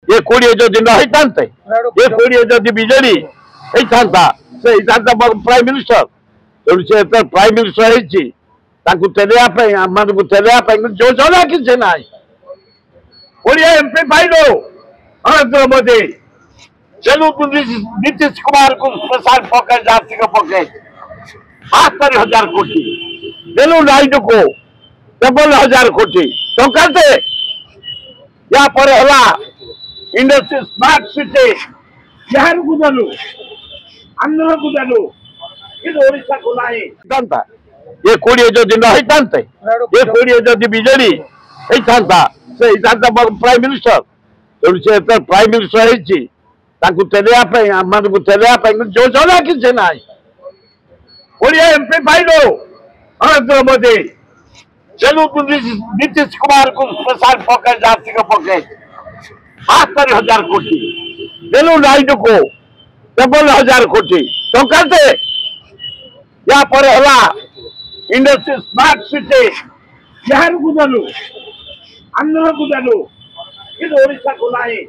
ये 20 जदि न होता ये 20 जदि विजेडी होता से प्राइम मिनिस्टर तेणु से प्राइम मिनिस्टर तेलिया आम मान तेलिया योजना किसी ना ओडिया एमपी पाइलो नरेंद्र मोदी नीतीश कुमार को स्पेशल पैकेज आर्थिक पैकेज 72,000 कोटी देलु नायडू को 53,000 कोटी टंका से या पर हला इंडस्ट्री स्मार्ट सिटी बिहार को देलु आंध्र को देलु ओडिशा को नहीं ये 20 जदि न होता ये 20 जदि विजेडी होता से प्राइम मिनिस्टर तेणु से प्राइम मिनिस्टर तेलिया आम मान तेलिया योजना किसी ना ओडिया एमपी पाइलो नरेंद्र मोदी नीतीश कुमार को स्पेशल पैकेज आर्थिक पैकेज 72,000 कोटी देलु नायडू को 53,000 कोटी टंका से या पर हला इंडस्ट्री स्मार्ट सिटी बिहार को देलु आंध्र को देलु ओडिशा को नहीं।